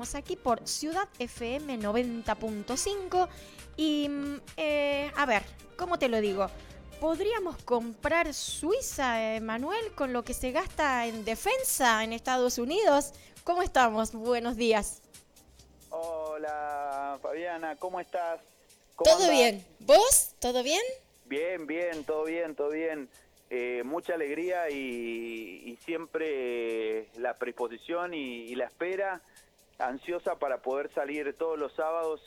Estamos aquí por Ciudad FM 90.5 y, a ver, ¿cómo te lo digo? ¿Podríamos comprar Suiza, Manuel, con lo que se gasta en defensa en Estados Unidos? ¿Cómo estamos? Buenos días. Hola, Fabiana, ¿cómo estás? ¿Cómo ¿Todo andás? bien? ¿Vos? ¿Todo bien? Bien, bien, todo bien, todo bien. Mucha alegría y siempre la predisposición y la espera, ansiosa para poder salir todos los sábados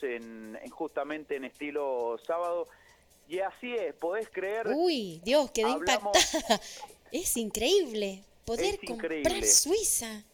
justamente en estilo sábado. Y así es, podés creer, Uy, Dios, quedé hablamos, impactada. Es increíble es poder comprar increíble. Suiza.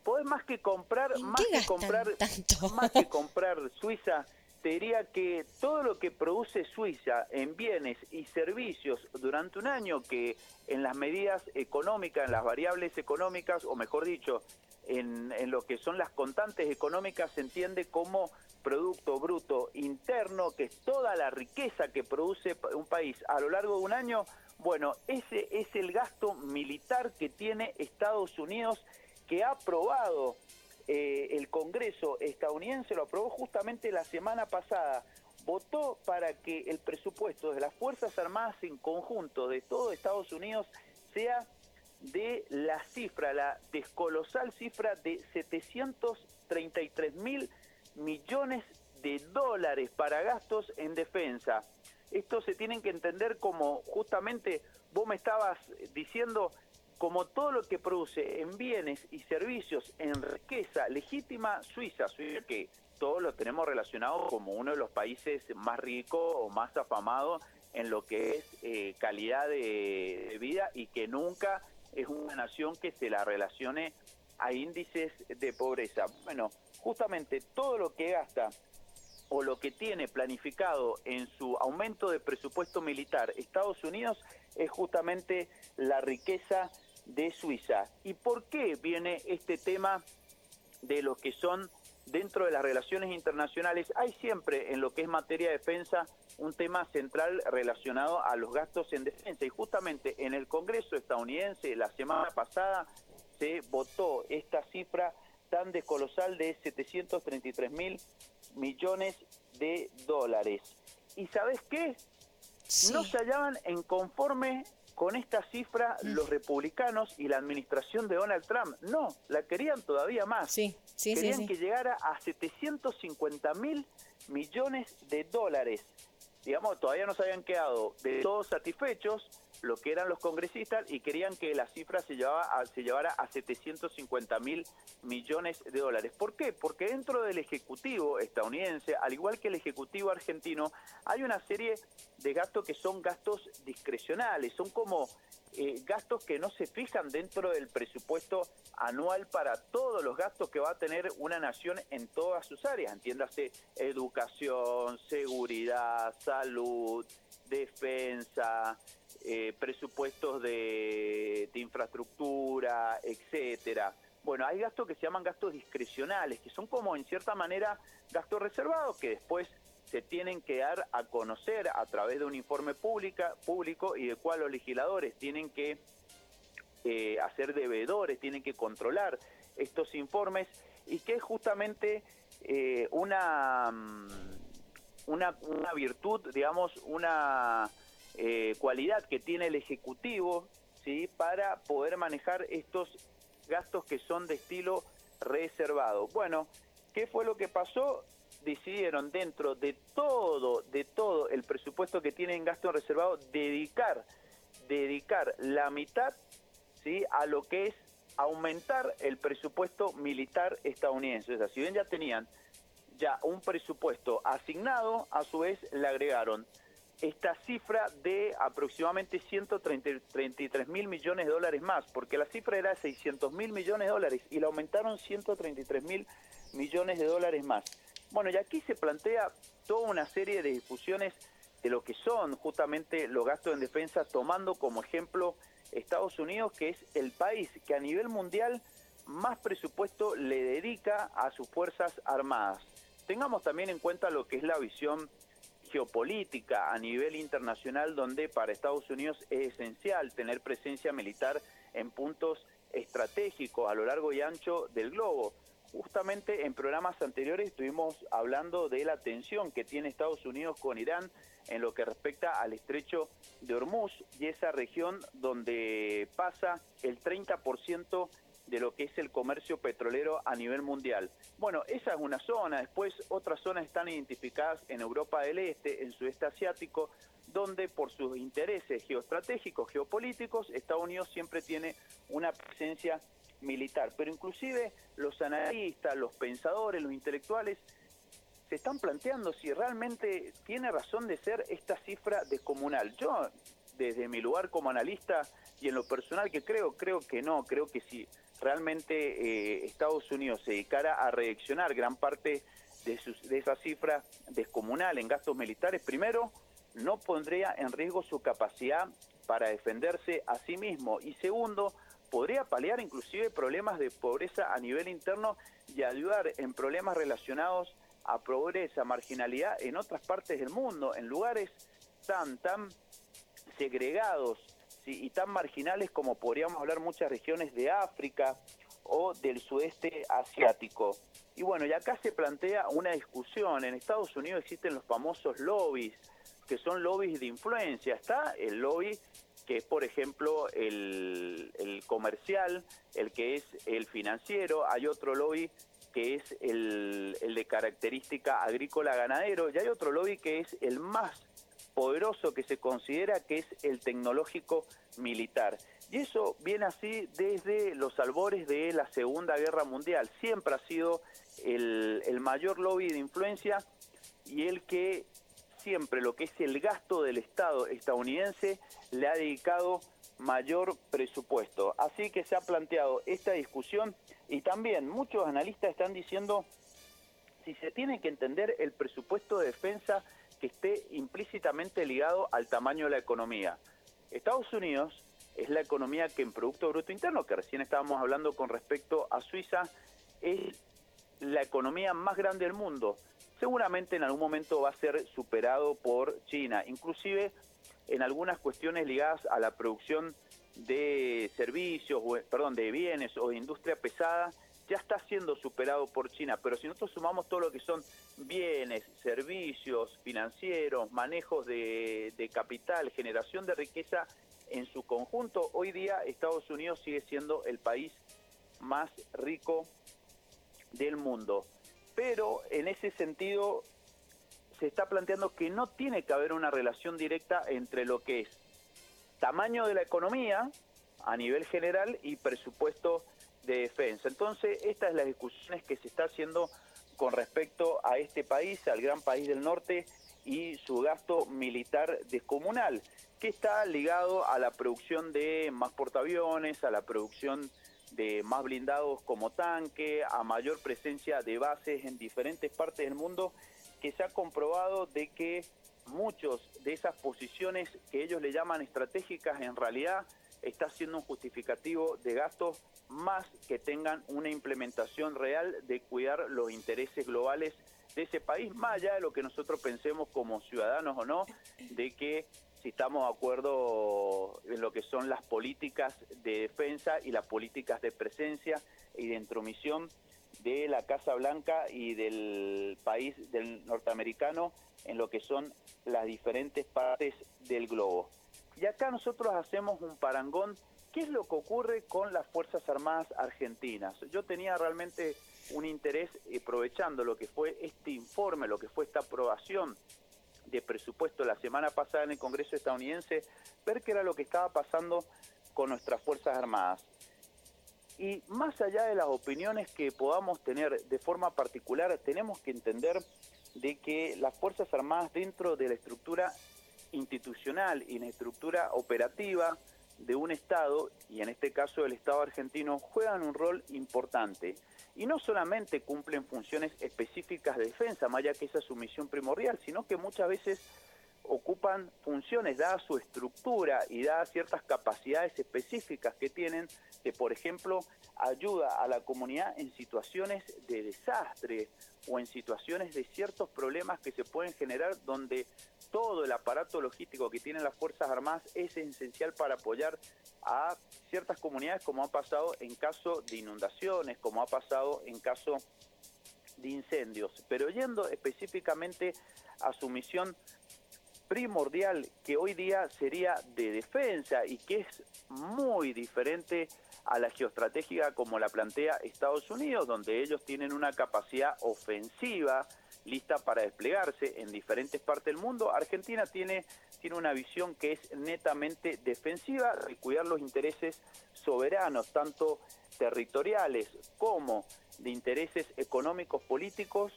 Podés más que comprar, ¿En qué gastan tanto? más que comprar Suiza, te diría que todo lo que produce Suiza en bienes y servicios durante un año, que en las medidas económicas, en las variables económicas, o mejor dicho, en lo que son las constantes económicas, se entiende como Producto Bruto Interno, que es toda la riqueza que produce un país a lo largo de un año. Bueno, ese es el gasto militar que tiene Estados Unidos, que ha aprobado el Congreso estadounidense, lo aprobó justamente la semana pasada. Votó para que el presupuesto de las Fuerzas Armadas en conjunto de todo Estados Unidos sea de la cifra, la descolosal cifra de 733 mil millones de dólares para gastos en defensa. Esto se tienen que entender como, justamente vos me estabas diciendo, como todo lo que produce en bienes y servicios, en riqueza legítima, Suiza, que todos lo tenemos relacionado como uno de los países más ricos o más afamados en lo que es calidad de vida, y que nunca es una nación que se la relacione a índices de pobreza. Bueno, justamente todo lo que gasta o lo que tiene planificado en su aumento de presupuesto militar Estados Unidos es justamente la riqueza de Suiza. ¿Y por qué viene este tema de lo que son dentro de las relaciones internacionales? Hay siempre en lo que es materia de defensa un tema central relacionado a los gastos en defensa, y justamente en el Congreso estadounidense la semana pasada se votó esta cifra tan descolosal de 733 mil millones de dólares. ¿Y sabes qué? No Sí. se hallaban en conforme con esta cifra los republicanos y la administración de Donald Trump. No, la querían todavía más. Sí, sí, sí, Querían sí. que llegara a 750 mil millones de dólares. Digamos, todavía no se habían quedado de todos satisfechos lo que eran los congresistas, y querían que la cifra se llevara a 750 mil millones de dólares. ¿Por qué? Porque dentro del Ejecutivo estadounidense, al igual que el Ejecutivo argentino, hay una serie de gastos que son gastos discrecionales, son como gastos que no se fijan dentro del presupuesto anual para todos los gastos que va a tener una nación en todas sus áreas, entiéndase educación, seguridad, salud, defensa, presupuestos de infraestructura, etcétera. Bueno, hay gastos que se llaman gastos discrecionales, que son como en cierta manera gastos reservados, que después se tienen que dar a conocer a través de un informe público, y de cual los legisladores tienen que hacer devedores, tienen que controlar estos informes, y que es justamente una virtud, digamos, una cualidad que tiene el Ejecutivo, ¿sí?, para poder manejar estos gastos que son de estilo reservado. Bueno, ¿qué fue lo que pasó? Decidieron, dentro de todo el presupuesto que tienen gasto reservado, dedicar la mitad, ¿sí?, a lo que es aumentar el presupuesto militar estadounidense. O sea, si bien ya tenían un presupuesto asignado, a su vez le agregaron esta cifra de aproximadamente 133 mil millones de dólares más, porque la cifra era 600 mil millones de dólares y la aumentaron 133 mil millones de dólares más. Bueno, y aquí se plantea toda una serie de discusiones de lo que son justamente los gastos en defensa, tomando como ejemplo Estados Unidos, que es el país que a nivel mundial más presupuesto le dedica a sus Fuerzas Armadas. Tengamos también en cuenta lo que es la visión geopolítica a nivel internacional, donde para Estados Unidos es esencial tener presencia militar en puntos estratégicos a lo largo y ancho del globo. Justamente en programas anteriores estuvimos hablando de la tensión que tiene Estados Unidos con Irán en lo que respecta al estrecho de Hormuz y esa región donde pasa el 30% de lo que es el comercio petrolero a nivel mundial. Bueno, esa es una zona, después otras zonas están identificadas en Europa del Este, en sudeste asiático, donde por sus intereses geoestratégicos, geopolíticos, Estados Unidos siempre tiene una presencia militar. Pero inclusive los analistas, los pensadores, los intelectuales, se están planteando si realmente tiene razón de ser esta cifra descomunal. Yo, desde mi lugar como analista y en lo personal que creo que no, creo que si realmente Estados Unidos se dedicara a redireccionar gran parte de esa cifra descomunal en gastos militares, primero, no pondría en riesgo su capacidad para defenderse a sí mismo y segundo, podría paliar inclusive problemas de pobreza a nivel interno y ayudar en problemas relacionados a pobreza, marginalidad en otras partes del mundo, en lugares tan segregados, ¿sí?, y tan marginales como podríamos hablar muchas regiones de África o del sudeste asiático. Y bueno, y acá se plantea una discusión. En Estados Unidos existen los famosos lobbies, que son lobbies de influencia. Está el lobby que es, por ejemplo, el comercial, el que es el financiero. Hay otro lobby que es el de característica agrícola-ganadero, y hay otro lobby que es el más poderoso que se considera, que es el tecnológico militar. Y eso viene así desde los albores de la Segunda Guerra Mundial. Siempre ha sido el mayor lobby de influencia y el que siempre lo que es el gasto del Estado estadounidense le ha dedicado mayor presupuesto. Así que se ha planteado esta discusión y también muchos analistas están diciendo si se tiene que entender el presupuesto de defensa que esté implícitamente ligado al tamaño de la economía. Estados Unidos es la economía que en Producto Bruto Interno, que recién estábamos hablando con respecto a Suiza, es la economía más grande del mundo. Seguramente en algún momento va a ser superado por China, inclusive en algunas cuestiones ligadas a la producción de servicios, de bienes o de industria pesada, ya está siendo superado por China. Pero si nosotros sumamos todo lo que son bienes, servicios, financieros, manejos de capital, generación de riqueza en su conjunto, hoy día Estados Unidos sigue siendo el país más rico del mundo. Pero en ese sentido se está planteando que no tiene que haber una relación directa entre lo que es tamaño de la economía a nivel general y presupuesto de defensa. Entonces, estas son las discusiones que se está haciendo con respecto a este país, al gran país del norte y su gasto militar descomunal, que está ligado a la producción de más portaaviones, a la producción de más blindados como tanque, a mayor presencia de bases en diferentes partes del mundo, que se ha comprobado de que muchos de esas posiciones que ellos le llaman estratégicas en realidad está siendo un justificativo de gastos más que tengan una implementación real de cuidar los intereses globales de ese país, más allá de lo que nosotros pensemos como ciudadanos o no, de que si estamos de acuerdo en lo que son las políticas de defensa y las políticas de presencia y de intromisión de la Casa Blanca y del país del norteamericano en lo que son las diferentes partes del globo. Y acá nosotros hacemos un parangón. ¿Qué es lo que ocurre con las Fuerzas Armadas argentinas? Yo tenía realmente un interés, aprovechando lo que fue este informe, lo que fue esta aprobación de presupuesto la semana pasada en el Congreso estadounidense, ver qué era lo que estaba pasando con nuestras Fuerzas Armadas. Y más allá de las opiniones que podamos tener de forma particular, tenemos que entender de que las Fuerzas Armadas dentro de la estructura institucional y la estructura operativa de un Estado, y en este caso el Estado argentino, juegan un rol importante. Y no solamente cumplen funciones específicas de defensa, más allá que esa es su misión primordial, sino que muchas veces ocupan funciones, dada su estructura y dadas ciertas capacidades específicas que tienen, de, por ejemplo, ayuda a la comunidad en situaciones de desastre o en situaciones de ciertos problemas que se pueden generar donde todo el aparato logístico que tienen las Fuerzas Armadas es esencial para apoyar a ciertas comunidades, como ha pasado en caso de inundaciones, como ha pasado en caso de incendios. Pero yendo específicamente a su misión primordial, que hoy día sería de defensa y que es muy diferente a la geoestratégica como la plantea Estados Unidos, donde ellos tienen una capacidad ofensiva lista para desplegarse en diferentes partes del mundo. Argentina tiene una visión que es netamente defensiva, de cuidar los intereses soberanos, tanto territoriales como de intereses económicos, políticos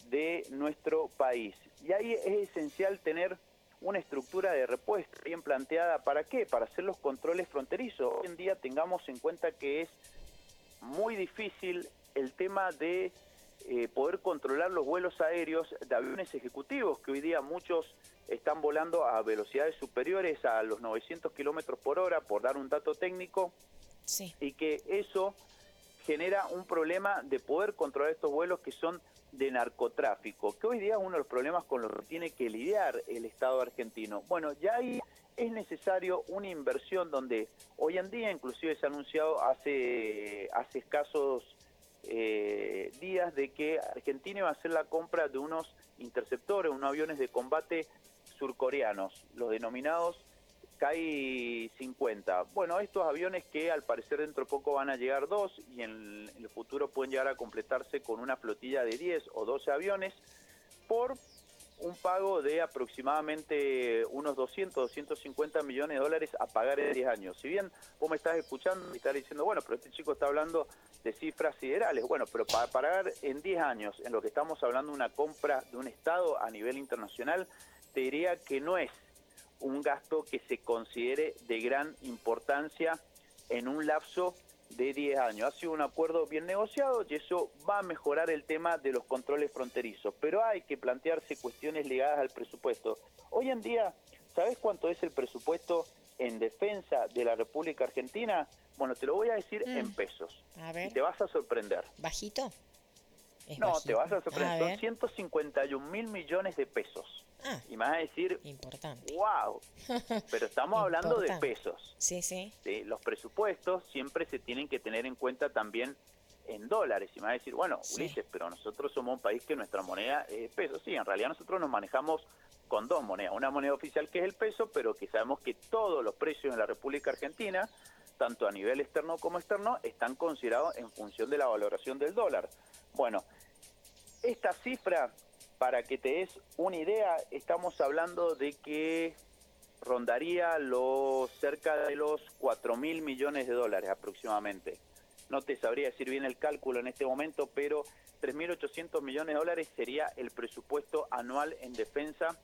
de nuestro país. Y ahí es esencial tener una estructura de respuesta bien planteada. ¿Para qué? Para hacer los controles fronterizos. Hoy en día tengamos en cuenta que es muy difícil el tema de poder controlar los vuelos aéreos de aviones ejecutivos, que hoy día muchos están volando a velocidades superiores a los 900 kilómetros por hora, por dar un dato técnico, sí, y que eso genera un problema de poder controlar estos vuelos que son de narcotráfico, que hoy día es uno de los problemas con los que tiene que lidiar el Estado argentino. Bueno, ya ahí es necesario una inversión donde hoy en día, inclusive se ha anunciado hace escasos días, de que Argentina va a hacer la compra de unos interceptores, unos aviones de combate surcoreanos, los denominados Kai-50. Bueno, estos aviones que al parecer dentro de poco van a llegar 2 y en el futuro pueden llegar a completarse con una flotilla de 10 o 12 aviones por un pago de aproximadamente unos 250 millones de dólares a pagar en 10 años. Si bien vos me estás escuchando y estás diciendo, bueno, pero este chico está hablando de cifras siderales. Bueno, pero para pagar en 10 años, en lo que estamos hablando de una compra de un Estado a nivel internacional, te diría que no es un gasto que se considere de gran importancia en un lapso de 10 años. Ha sido un acuerdo bien negociado y eso va a mejorar el tema de los controles fronterizos, pero hay que plantearse cuestiones ligadas al presupuesto. Hoy en día, ¿sabes cuánto es el presupuesto en defensa de la República Argentina? Bueno, te lo voy a decir en pesos. A ver. Y te vas a sorprender. ¿Bajito? No, bajito. Te vas a sorprender. Son 151 mil millones de pesos. Y me vas a decir, importante. ¡wow! Pero estamos hablando de pesos. Sí, sí. ¿Sí? Los presupuestos siempre se tienen que tener en cuenta también en dólares. Y me vas a decir, bueno, Ulises, pero nosotros somos un país que nuestra moneda es peso. Sí, en realidad nosotros nos manejamos con dos monedas. Una moneda oficial que es el peso, pero que sabemos que todos los precios en la República Argentina, tanto a nivel externo como externo, están considerados en función de la valoración del dólar. Bueno, esta cifra, para que te des una idea, estamos hablando de que rondaría cerca de los 4.000 millones de dólares aproximadamente. No te sabría decir bien el cálculo en este momento, pero 3.800 millones de dólares sería el presupuesto anual en defensa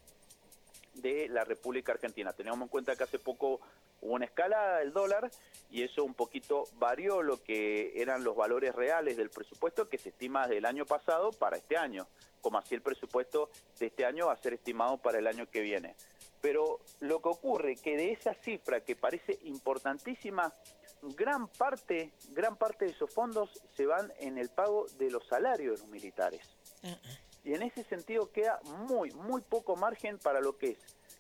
de la República Argentina. Tenemos en cuenta que hace poco hubo una escalada del dólar y eso un poquito varió lo que eran los valores reales del presupuesto que se estima del año pasado para este año, como así el presupuesto de este año va a ser estimado para el año que viene. Pero lo que ocurre que de esa cifra que parece importantísima, gran parte de esos fondos se van en el pago de los salarios de los militares. Y en ese sentido queda muy poco margen para lo que es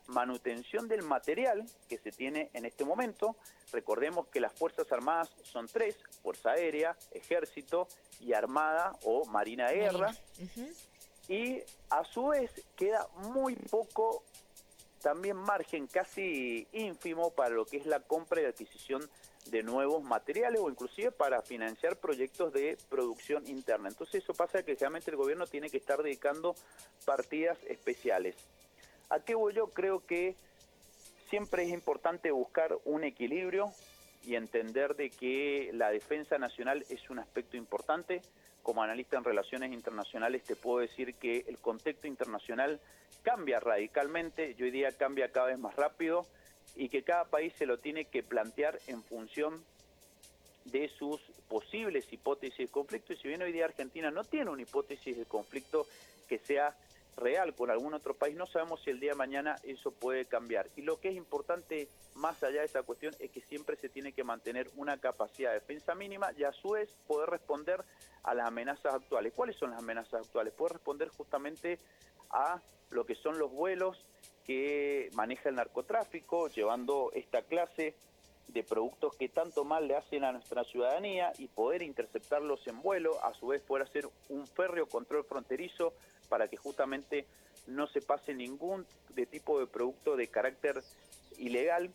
manutención del material que se tiene en este momento. Recordemos que las Fuerzas Armadas son 3, Fuerza Aérea, Ejército y Armada o Marina de Guerra. Y a su vez queda muy poco también margen, casi ínfimo, para lo que es la compra y adquisición de nuevos materiales o inclusive para financiar proyectos de producción interna. Entonces eso pasa que realmente el gobierno tiene que estar dedicando partidas especiales. ¿A qué voy yo? Creo que siempre es importante buscar un equilibrio y entender de que la defensa nacional es un aspecto importante. Como analista en relaciones internacionales te puedo decir que el contexto internacional cambia radicalmente y hoy día cambia cada vez más rápido y que cada país se lo tiene que plantear en función de sus posibles hipótesis de conflicto. Y si bien hoy día Argentina no tiene una hipótesis de conflicto que sea real con algún otro país, no sabemos si el día de mañana eso puede cambiar. Y lo que es importante más allá de esa cuestión es que siempre se tiene que mantener una capacidad de defensa mínima y a su vez poder responder a las amenazas actuales. ¿Cuáles son las amenazas actuales? Poder responder justamente a lo que son los vuelos que maneja el narcotráfico, llevando esta clase de productos que tanto mal le hacen a nuestra ciudadanía y poder interceptarlos en vuelo, a su vez poder hacer un férreo control fronterizo para que justamente no se pase ningún tipo de producto de carácter ilegal.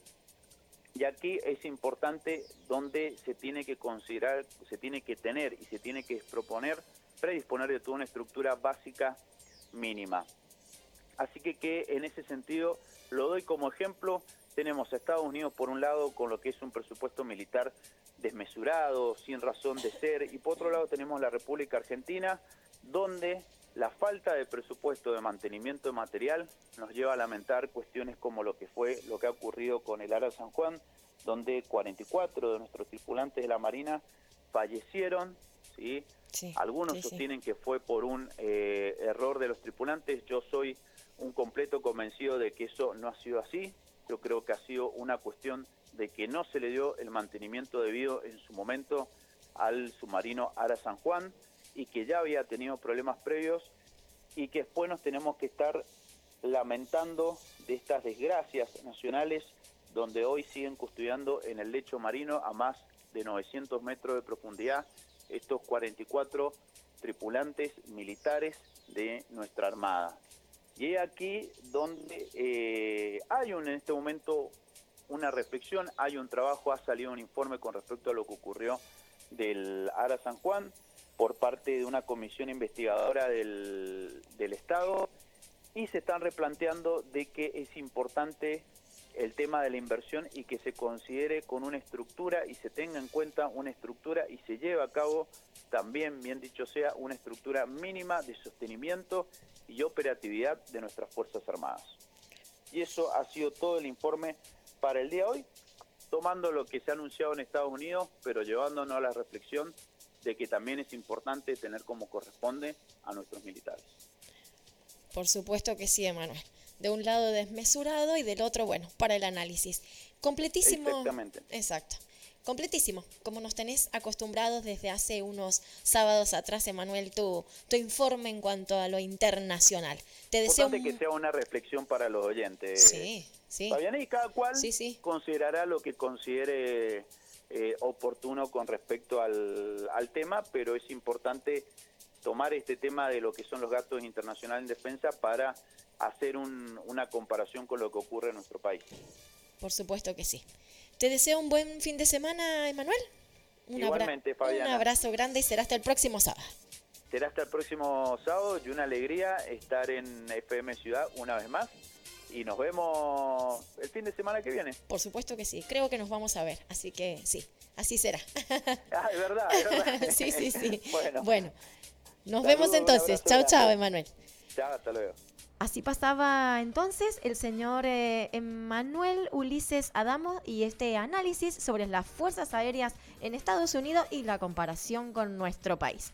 Y aquí es importante donde se tiene que considerar, se tiene que tener y se tiene que predisponer de toda una estructura básica mínima. Así que en ese sentido lo doy como ejemplo. Tenemos a Estados Unidos por un lado con lo que es un presupuesto militar desmesurado, sin razón de ser, y por otro lado tenemos la República Argentina, donde la falta de presupuesto de mantenimiento de material nos lleva a lamentar cuestiones como lo que ha ocurrido con el Ara San Juan, donde 44 de nuestros tripulantes de la Marina fallecieron, ¿sí? Sí, algunos sostienen que fue por un error de los tripulantes. Yo soy un completo convencido de que eso no ha sido así. Yo creo que ha sido una cuestión de que no se le dio el mantenimiento debido en su momento al submarino Ara San Juan y que ya había tenido problemas previos y que después nos tenemos que estar lamentando de estas desgracias nacionales donde hoy siguen custodiando en el lecho marino a más de 900 metros de profundidad estos 44 tripulantes militares de nuestra Armada. Y es aquí donde hay en este momento una reflexión, hay un trabajo, ha salido un informe con respecto a lo que ocurrió del Ara San Juan por parte de una comisión investigadora del Estado y se están replanteando de que es importante el tema de la inversión y que se considere con una estructura y se tenga en cuenta una estructura y se lleve a cabo también, bien dicho sea, una estructura mínima de sostenimiento y operatividad de nuestras Fuerzas Armadas. Y eso ha sido todo el informe para el día de hoy, tomando lo que se ha anunciado en Estados Unidos, pero llevándonos a la reflexión de que también es importante tener como corresponde a nuestros militares. Por supuesto que sí, Emanuel. De un lado desmesurado y del otro, bueno, para el análisis. Completísimo. Exactamente. Exacto. Completísimo, como nos tenés acostumbrados desde hace unos sábados atrás, Emanuel, tu informe en cuanto a lo internacional. Te deseo importante que sea una reflexión para los oyentes. Sí, sí. Fabiana, y cada cual sí. considerará lo que considere oportuno con respecto al tema, pero es importante tomar este tema de lo que son los gastos internacionales en defensa para hacer una comparación con lo que ocurre en nuestro país. Por supuesto que sí. Te deseo un buen fin de semana, Emanuel. Igualmente, Fabiana. Un abrazo grande y será hasta el próximo sábado. Será hasta el próximo sábado y una alegría estar en FM Ciudad una vez más. Y nos vemos el fin de semana que viene. Por supuesto que sí. Creo que nos vamos a ver. Así que sí, así será. Ah, es verdad. Sí. Bueno, nos Saludos, vemos entonces. Chao, Emanuel. Chao, hasta luego. Así pasaba entonces el señor Emanuel Ulises Adamo y este análisis sobre las fuerzas aéreas en Estados Unidos y la comparación con nuestro país.